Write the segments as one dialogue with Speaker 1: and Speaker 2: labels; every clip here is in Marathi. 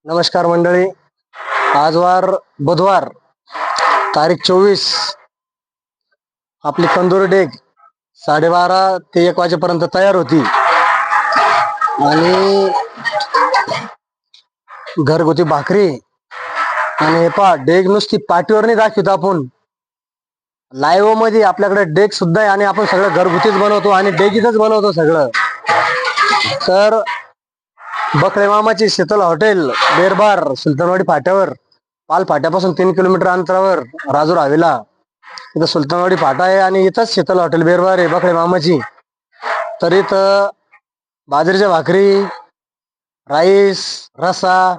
Speaker 1: नमस्कार मंडळी. आज वार बुधवार तारीख 24. आपली तंदूर डेग 12:30 ते 1 वाजेपर्यंत तयार होती आणि घरगुती भाकरी आणि डेग नुसती पाठीवर नाही दाखवतो, आपण लाईव्ह मध्ये आपल्याकडे डेग सुद्धा आहे आणि आपण सगळं घरगुतीच बनवतो आणि डेगीतच बनवतो सगळं. तर बकळे मामाची शीतल हॉटेल, बेरबार, सुलतानवाडी फाट्यावर, पाल फाट्यापासून 3 किलोमीटर अंतरावर राजूर हवेला इथं सुलतानवाडी फाटा आहे आणि इथंच शीतल हॉटेल बेरबार आहे बकळे मामाची. तर इथं बाजरीच्या भाकरी, राईस, रसा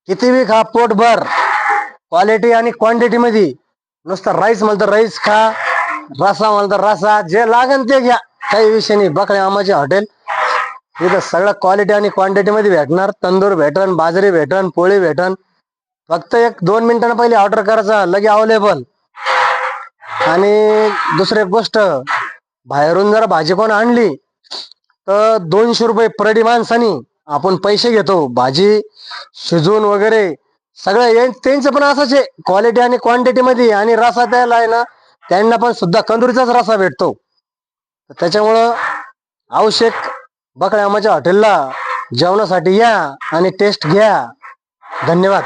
Speaker 1: किती बी खा, पोटभर, क्वालिटी आणि क्वांटिटी मध्ये. नुसतं राईस म्हणतं राईस खा, रसा म्हणतं रसा, जे लागेल ते घ्या, काही विषय नाही. बकळे मामाचे हॉटेल इथं सगळं क्वालिटी आणि क्वांटिटी मध्ये भेटणार. तंदूर भेटन, बाजरी भेटन, पोळी भेटन. फक्त 1-2 मिनिटांना पहिले ऑर्डर करायचा, लगे अवेलेबल. आणि दुसरी एक गोष्ट, बाहेरून जर भाजी कोण आणली तर 200 रुपये प्रति माणसानी आपण पैसे घेतो. भाजी शिजून वगैरे सगळं त्यांचं पण असंच आहे, क्वालिटी आणि क्वांटिटी मध्ये. आणि रसा त्याला आहे ना, त्यांना पण सुद्धा कंदुरीचाच रसा भेटतो. त्याच्यामुळं आवश्यक बकळे मामाच्या हॉटेलला जेवणासाठी या आणि टेस्ट घ्या. धन्यवाद.